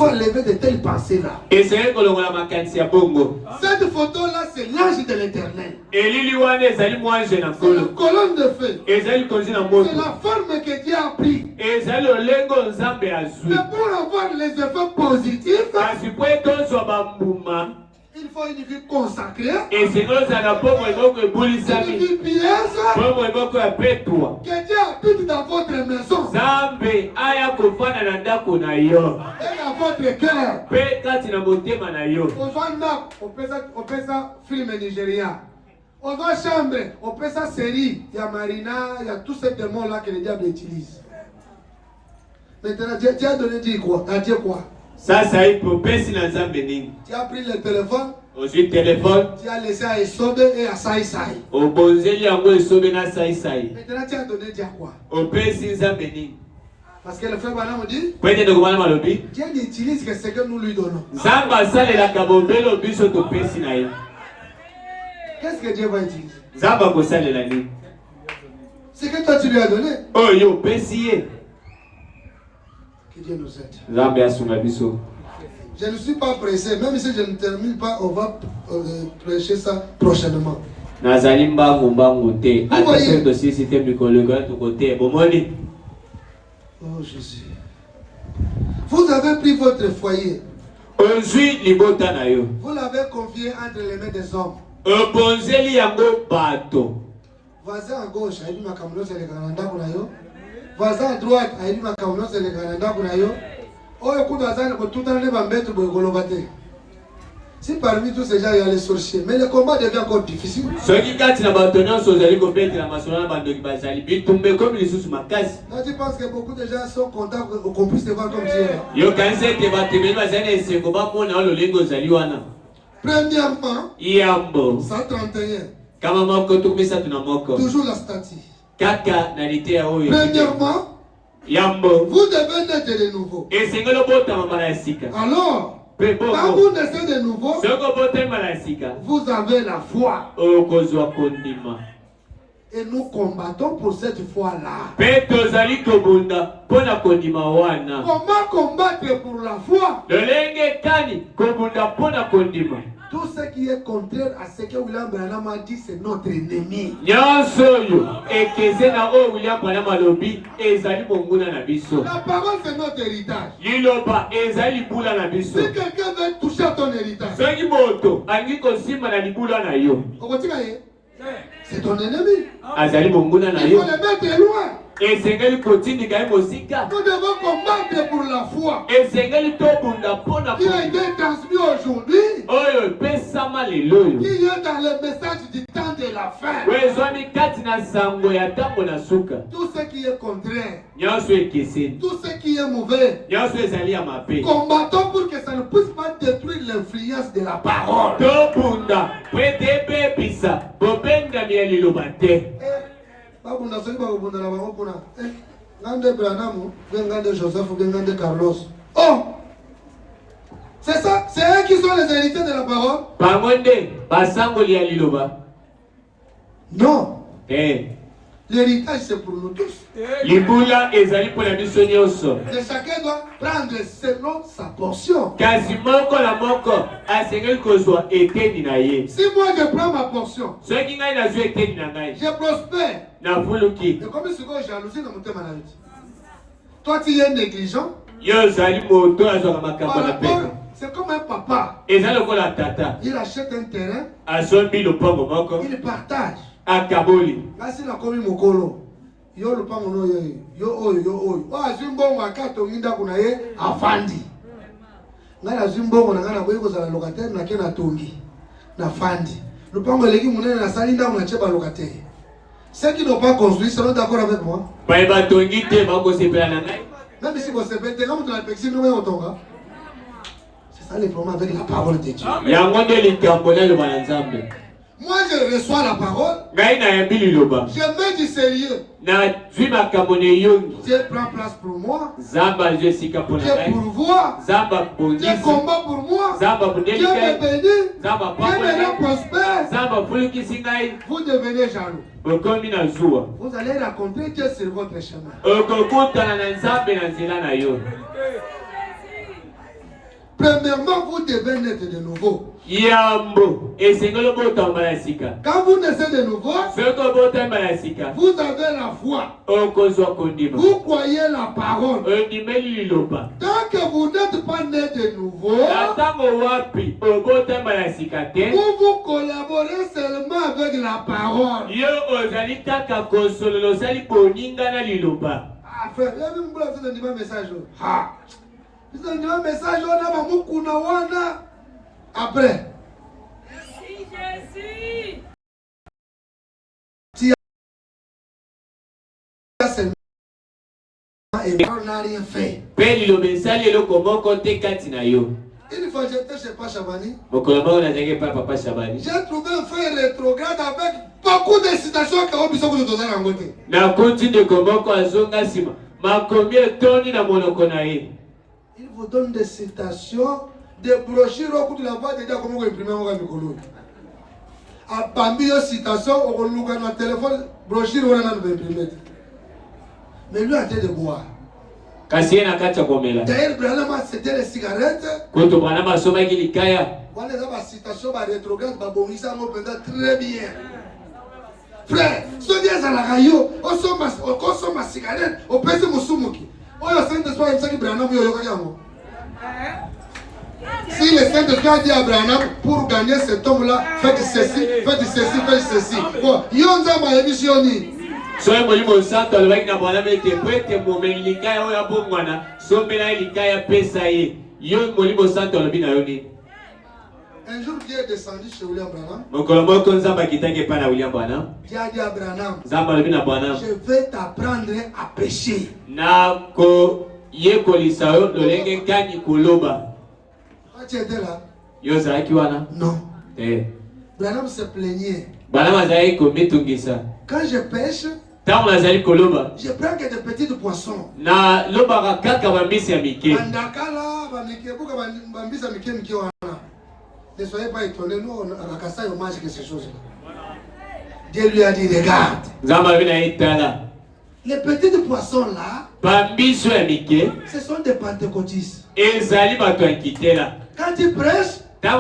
lever de telles pensées-là. Cette photo-là, c'est l'ange de l'Éternel. C'est la colonne de feu. C'est la forme que Dieu a pris. Mais pour avoir les effets positifs, il faut une vie consacrée. Une vie pieuse. Que Dieu habite dans votre maison. Et dans votre cœur. On fait ça film nigérien. On va chambre. On fait ça série. Il y a Marina. Il y a tous ces démons-là que le diable utilise. Maintenant, Dieu a donné Dieu quoi? Ça y est, pour personne dans un bénin. Tu as pris le téléphone. Aussi téléphone. Tu as laissé à Esobe et à Saïsaï. Au bonzeli yango Esobe na Saïsaï. Maintenant tu as donné Dieu quoi? Au personne dans bénin. Parce que le frère Bana me dit. Peut-être que Bana malobi. Dieu n'utilise que ce que nous lui donnons. Zamba sale la kabobelo biso to personne na ye. Qu'est-ce que Dieu va utiliser? Zamba ko sale la ni. C'est que toi tu lui as donné. Oh yo personne. Que Dieu nous aide. Zamba asunga biso. Je ne suis pas pressé, même si je ne termine pas, on va prêcher ça prochainement. Vous voyez? Oh Jésus. Vous avez pris votre foyer. Vous l'avez confié entre les mains des hommes. Voisin à gauche, il dit ma camion c'est le Canada pour yo. Voisin à droite, il dit ma camion c'est le Canada pour yo. Si parmi tous ces gens il y a les sorciers, mais le combat devient encore difficile. Là, tu penses que beaucoup de gens sont contents qu'on puisse te voir comme Dieu. Premièrement, 131. Toujours la statue. Premièrement, vous devez naître de nouveau. Alors, quand vous naissez de nouveau, vous avez la foi. Et nous combattons pour cette foi-là. Comment combattre pour la foi? Tout ce qui est contraire à ce que William Branham a dit, c'est notre ennemi. La parole, c'est notre héritage. Si quelqu'un veut toucher à ton héritage, c'est ton ennemi. Il faut le mettre loin. Nous devons combattre pour la foi qui a été transmis aujourd'hui, qui est dans le message du temps de la fin. Tout ce qui est contraire, tout ce qui est mauvais, combattons pour que ça ne puisse pas détruire l'influence de la parole. Oh! C'est ça, c'est eux qui sont les héritiers de la parole? Non. L'héritage c'est pour nous tous. Et chacun doit prendre selon sa portion. Si moi je prends ma portion, je prospère. Et comme ce que jalousie dans mon thème à la vie. Toi tu es négligent. C'est comme un papa. Il achète un terrain. Il partage. Là, si la commis mon colo, yo le pas mon yo. Azimbo wakato minda kuna ye afandi. Ngala azimbo na ngana boyiko za locataire na kena tongi na fandi. Le pango leki munene na salinda na cheba locataire. Ceux qui n'ont pas construit seront d'accord avec moi. Même si vous savez, quand vous avez péché, nous on tombe. C'est ça le problème avec la parole de Dieu. Moi je reçois la parole. Je mets du sérieux. Dieu prend place pour moi. Dieu pourvoit. Dieu combat pour moi. Dieu me bénit. Dieu me rend prospère. Vous devenez jaloux. Vous allez rencontrer Dieu sur votre chemin. Premièrement, vous devez naître de nouveau. Yambo. Et c'est que le botan malasika. Quand vous naissez de nouveau, vous avez la foi. Vous croyez la parole. Tant que vous n'êtes pas né de nouveau, vous collaborez seulement avec la parole. Ah frère, il y a même un message. Vous avez un message, on a après. Merci Jésus. Et on n'a rien fait. Une fois j'étais chez Papa Chabani. J'ai trouvé un frère rétrograde avec beaucoup de citations que vous avez donné à côté. Il vous donne des citations, des brochures au bout de la voix de dire comment vous imprimez un micro. À parmi les citations, on look à notre téléphone, brochure, on a imprimé. Mais lui a été de boire. D'ailleurs, Branham, c'était les cigarettes. Voilà, la citation, la rétrograde, la bonisa, on peut très bien. Frère, ce qui est à la radio, on consomme ma cigarette, on pèse mon soumuki. On a saint d'esprit, il y a Branham, si le Saint-Esprit a dit à Branham, pour gagner cet homme-là, faites ceci, faites ceci, faites ceci. Bon, il y a une émission. Soy molimo santo alibaki na bwana mete kwete momelika ya oya bongwana sombela ilika ya pesa ye yo molimo santo alobi na yoni. Un jour Dieu est descendu chez William Branham. Mokolo moko nzamba kitaki pa na William Branham. Dieu a dit à Branham, nzamba alobi na Branham, je vais t'apprendre à pécher. Na ko yekolisa yo lolenge kani koloba. Tu étais là? Yo zaki wana? Non. Branham se plaignait. Branham azali komitungisa. Quand je pêche, je prends que des petits poissons. Na loba kaka bambisi ya mike. Bandakala bamikebuka bambisi ya mike mike wana. Ne soyez pas étonnés, nous on a cassé au match que ces choses. Dieu lui a dit regarde. Zamba bina itala. Les petits poissons là, bambisi ya mike, ce sont des pentecôtistes. Ezali bato nkitela. Quand tu prêches, il y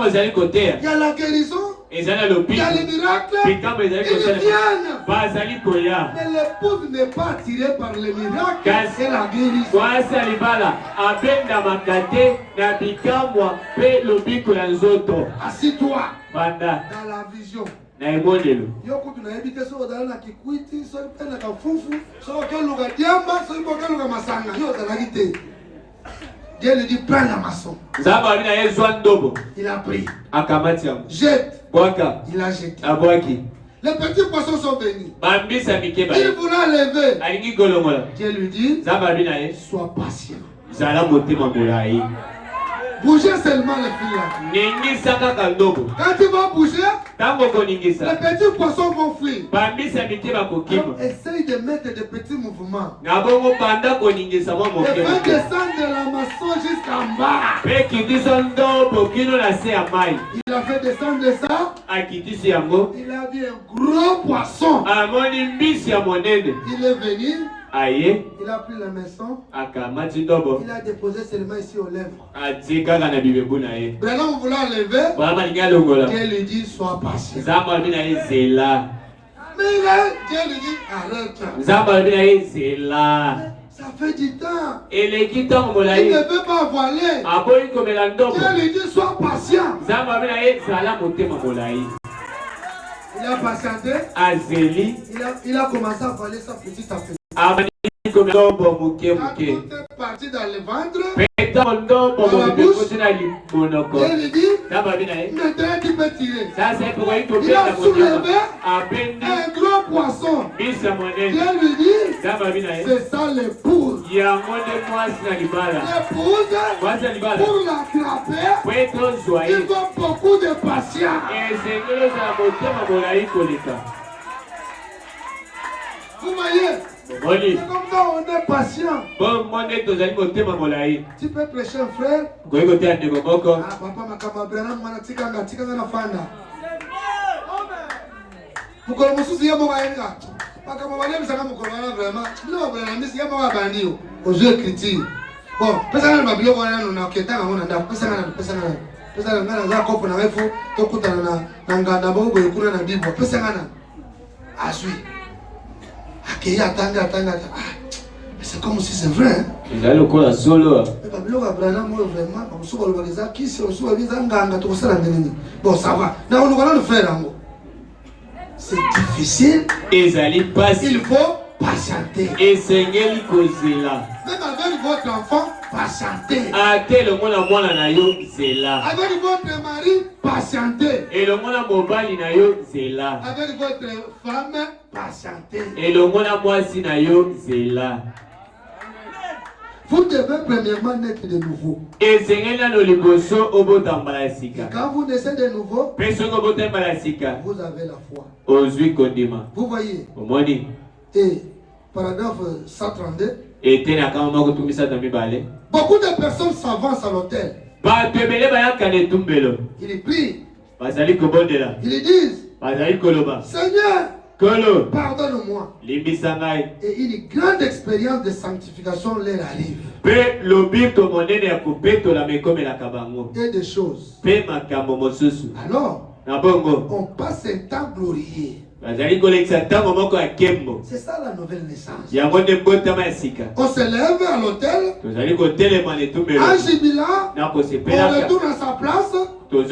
a la guérison. Il y a les miracles. Ils viennent. Mais l'épouse n'est pas attirée par les miracles. C'est la guérison. Assis-toi. Dans la vision. Dieu lui dit prends la maçon. Il a pris. Jette. Il a jeté. Les petits poissons sont venus. Il voulait lever. Dieu lui dit sois patient. Bougez seulement les filles. Quand tu vas bouger, les petits poissons vont fuir. Essaye de mettre des petits mouvements. Et fais descendre la maçon jusqu'en bas. Il a fait descendre ça. Il a vu un gros poisson. Il est venu. Il a pris la maison. Il a déposé seulement ici aux lèvres. Branham voulant lever. Dieu lui dit sois patient. Mais Dieu lui dit arrête. Ça fait du temps. Il ne veut pas voiler. Dieu lui dit sois patient. Il a patienté. Il a commencé à voiler ça petit à petit. Quand tout est parti dans le ventre, dans la bouche, Dieu lui dit, maintenant tu peux tirer. Il a soulevé un gros poisson. Dieu lui dit, c'est ça l'épouse. L'épouse, pour l'attraper, il faut beaucoup de patience. Vous voyez? C'est comme ça on est patient. Tu peux prêcher un frère. Papa makababra mana tikanga na fanda. Mukolo mususu yamo bayenga. Makamabale msanga mukolo wana vraiment. Lo bana ndisi yamo babandio. Aux écritures. Bon, personne n'a pas on a enquêté à mon anda, personne n'a pas copo na refo, tokuta na nganda bobo yekuna na bibo, personne n'a. Ah oui. Akei atanga. C'est comme si c'est vrai. Il a le coup à solo. Mais Babylone Abraham, moi vraiment, comme si on le qui si on soit bien nganga tout ça là. Bon, ça va. Là on va le faire là. C'est difficile. Il faut patienter. Et Seigneur il cause là. Même avec votre enfant, patientez. À tel moment na yo c'est là. Avec votre mari, patientez. Et le moment mobile na yo c'est là. Avec votre femme, patientez. Et le moment moi si na yo c'est là. Vous devez premièrement naître de nouveau. Et Seigneur no liboso obotambala sika. Quand vous naissez de nouveau, vous avez la foi. Vous voyez. Omoni. Et paragraphe 132. Et tena kama mako tumisa tambi bale. Beaucoup de personnes s'avancent à l'autel. Ba tebele ba yakane tumbelo. Ils prient. Bazali kobondela. Ils disent. Bazali koloba. Seigneur, Kolo, pardonne-moi. Et une grande expérience de sanctification leur arrive. Et des choses. Alors, on passe un temps glorieux. C'est ça la nouvelle naissance. On se lève à l'autel. En jubilant, on retourne à sa place. En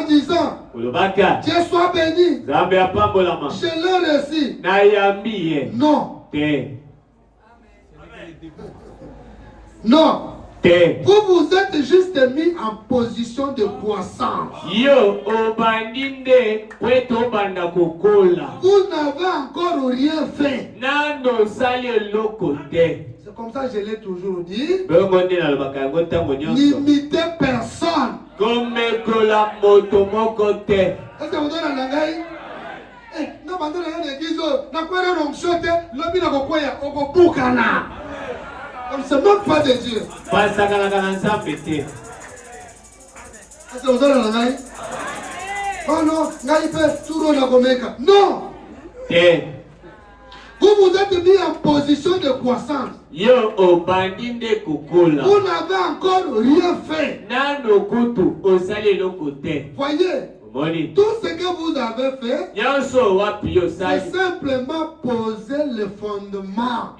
disant, Dieu soit béni. Je l'ai reçu. Non. Non. Vous êtes juste mis en position de croissance. Vous n'avez encore rien fait. C'est comme ça que je l'ai toujours dit. N'imitez personne. Est-ce que vous donnez la langue? Non, mais c'est même pas de Dieu. Est-ce que vous donnez la langue? Oh non, non. Vous êtes mis en position de croissance. Vous n'avez encore rien fait. Voyez, tout ce que vous avez fait, c'est simplement poser le fondement.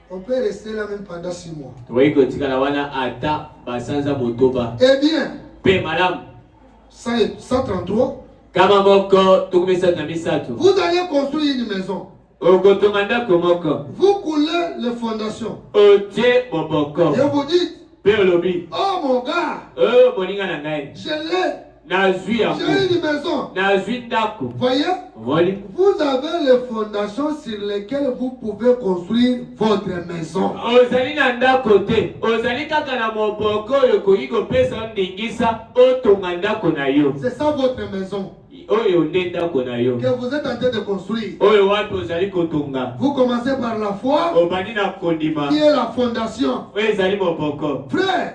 On peut rester là même pendant 6 mois. Eh bien, 133. Vous allez construire une maison. Vous coulez les fondations. Et vous dites, oh mon gars, j'ai une maison. Voyez, vous avez les fondations sur lesquelles vous pouvez construire votre maison. C'est ça votre maison que vous êtes en train de construire. Vous commencez par la foi qui est la fondation. Frère,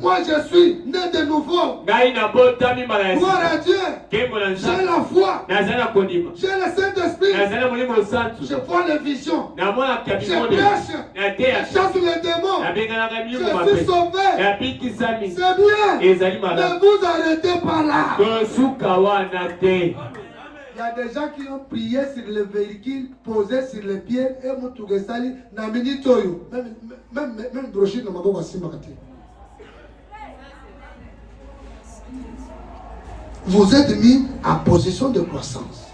moi je suis né de nouveau. Gloire à Dieu. J'ai la foi. J'ai le Saint-Esprit. Je vois les visions. Je prêche. Je chasse les démons. Je suis sauvé. C'est bien. Ne vous arrêtez pas là. Il y a des gens qui ont prié sur le véhicule, posé sur les pieds et Moutougessali, Namini Toyo. Même brochure ne m'a pas passé. Vous êtes mis en position de croissance.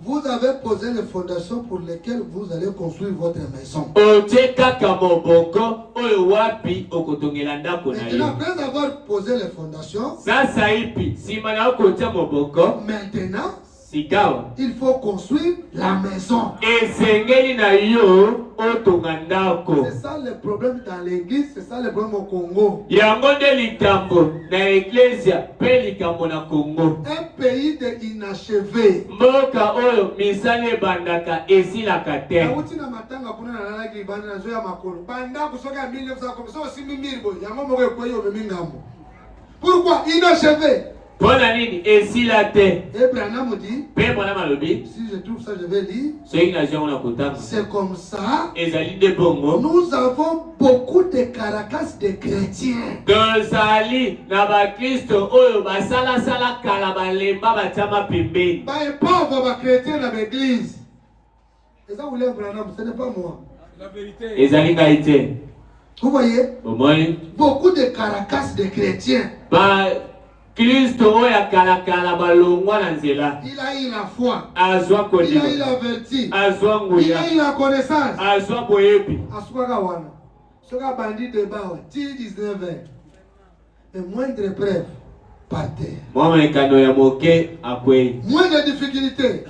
Vous avez posé les fondations pour lesquelles vous allez construire votre maison. Maintenant, après avoir posé les fondations, maintenant, il faut construire la maison. C'est ça le problème dans l'église, c'est ça le problème au Congo. Un pays de inachevé. Pourquoi inachevé? Pona nini esila te. Et Branham dit, Pe mwana malobi. si je trouve ça, je vais lire. C'est comme ça. ezali de bongo. Nous avons beaucoup de caracas de chrétiens. Tozali na ba Kristo oyo basala sala kala balemba batama pembeni. Ba pauvre ba chrétien dans l'église. Et ça vous voulez Branham, ce n'est pas moi. La vérité. Ezali ngaite. Vous voyez? Beaucoup de caracas de chrétiens. Ba Kristo oya kala kala balongwa na nzela. Il a eu la foi. Azwa kodi. Il a eu la vertu. Azwa nguya. Il a eu la connaissance. Azwa boyebi. Aswaka wana. Soka bandit de bawa. Til 19 ans. Et moindre preuve par terre. Moi mekano ya moke akwei. Moins de difficultés.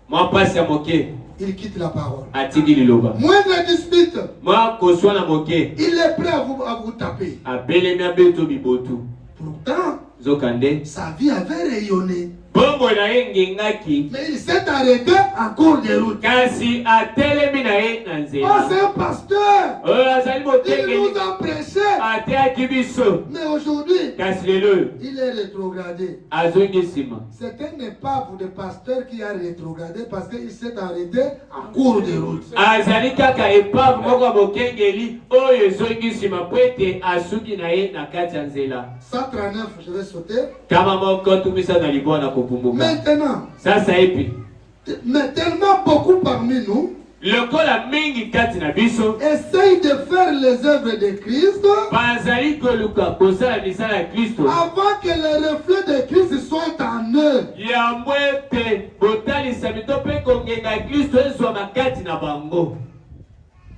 Moi passe ya moke. Il quitte la parole. Atigi liloba. Moins de disputes. Moi koswa na moke. Il est prêt à vous taper. Abele mi abeto bibotu. Pourtant, Zokande. sa vie avait rayonné. Bongo na ngengaki. Mais il s'est arrêté en cours de route. Kasi atelemi na ye na nzela. Oh, c'est un pasteur. Il nous a prêché. Ateaki biso. Mais aujourd'hui, kasi lelo il est rétrogradé. azongi sima. C'est un épave de pasteur qui a rétrogradé parce qu'il s'est arrêté en cours de route. Azali kaka epave moko bokengeli oyo ezongi sima po ete asuki na ye na kati ya nzela. 139, je vais sauter. Kama moko tumisa na libwa na kopumbuka. Maintenant, sasa epi. Mais tellement beaucoup parmi nous lokola mingi kati na biso essaye de faire les œuvres de Christ bazali koluka kosala misala ya Kristo avant que les reflets de Christ soient en eux. Yambo ete botalisa mito pe kongenga ya Kristo ezwa kati na bango.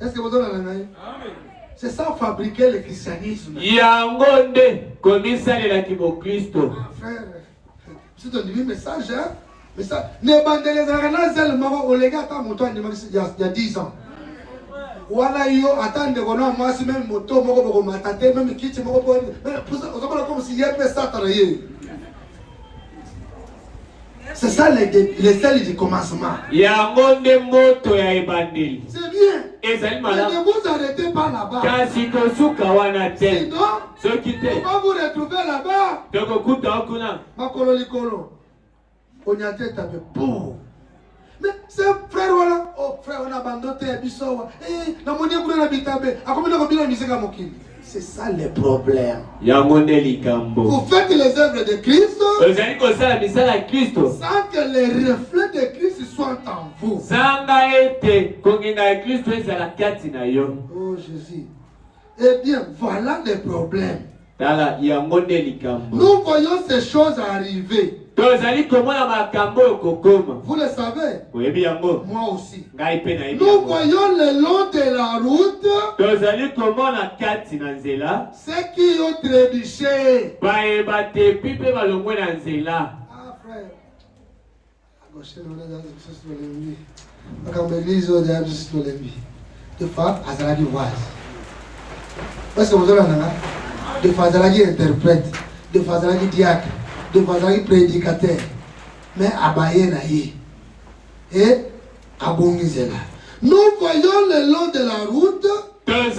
Est-ce que vous avez l'anaï? C'est ça fabriquer le christianisme. Yango nde komisalelaki bo Kristo. Frère, c'est un message, hein? Mais ça, ne bandelezaka na zel moko olega ta moto andimaki il y a 10 ans. Wala yo attendre kono mwasi même moto moko boko matate même kiti moko po. Comme si yé pe satana yé. C'est ça les sels du commencement. Yango nde moto ya ebandeli. C'est bien. Ezali malamu. Ne vous arrêtez pas là-bas. Kasi kosuka wana te. Sinon, soki te. On va vous retrouver là-bas. Tokokuta okuna. Makolo likolo. On y a tête avec pour. Mais c'est frère voilà. Oh frère on a abandonné biso. Eh na moni kuna na bitabe. Akomina ko bila miseka mokili. C'est ça le problème. Vous faites les œuvres de Christ sans que les reflets de Christ soient en vous. Oh Jésus. Eh bien, voilà le problème. Nous voyons ces choses arriver. Vous le savez. Moi aussi. Nous voyons le long de la route ceux qui ont trébuché. Ah frère. Des fois, Azalagi voise. Parce que vous avez un des fois, Azalagi interprète. Des fois, Azalagi diacre. De Azalagi prédicateur. Mais Abaye naïe. Et Abongizela. Nous voyons le long de la route les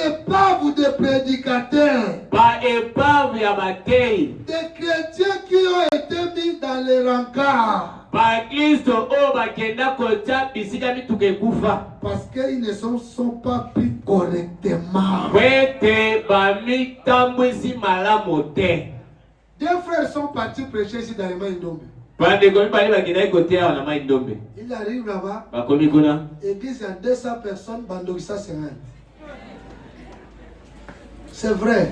épaves de prédicateurs. Des chrétiens qui ont été mis dans les rencarts. Parce qu'ils ne sont pas pris correctement. Deux frères sont partis prêcher ici dans les Maïndombe. Il arrive là-bas. Église, il y a 200 personnes, Bandogissa 50. C'est vrai.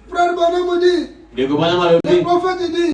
Frère Bonhomme dit, le prophète dit,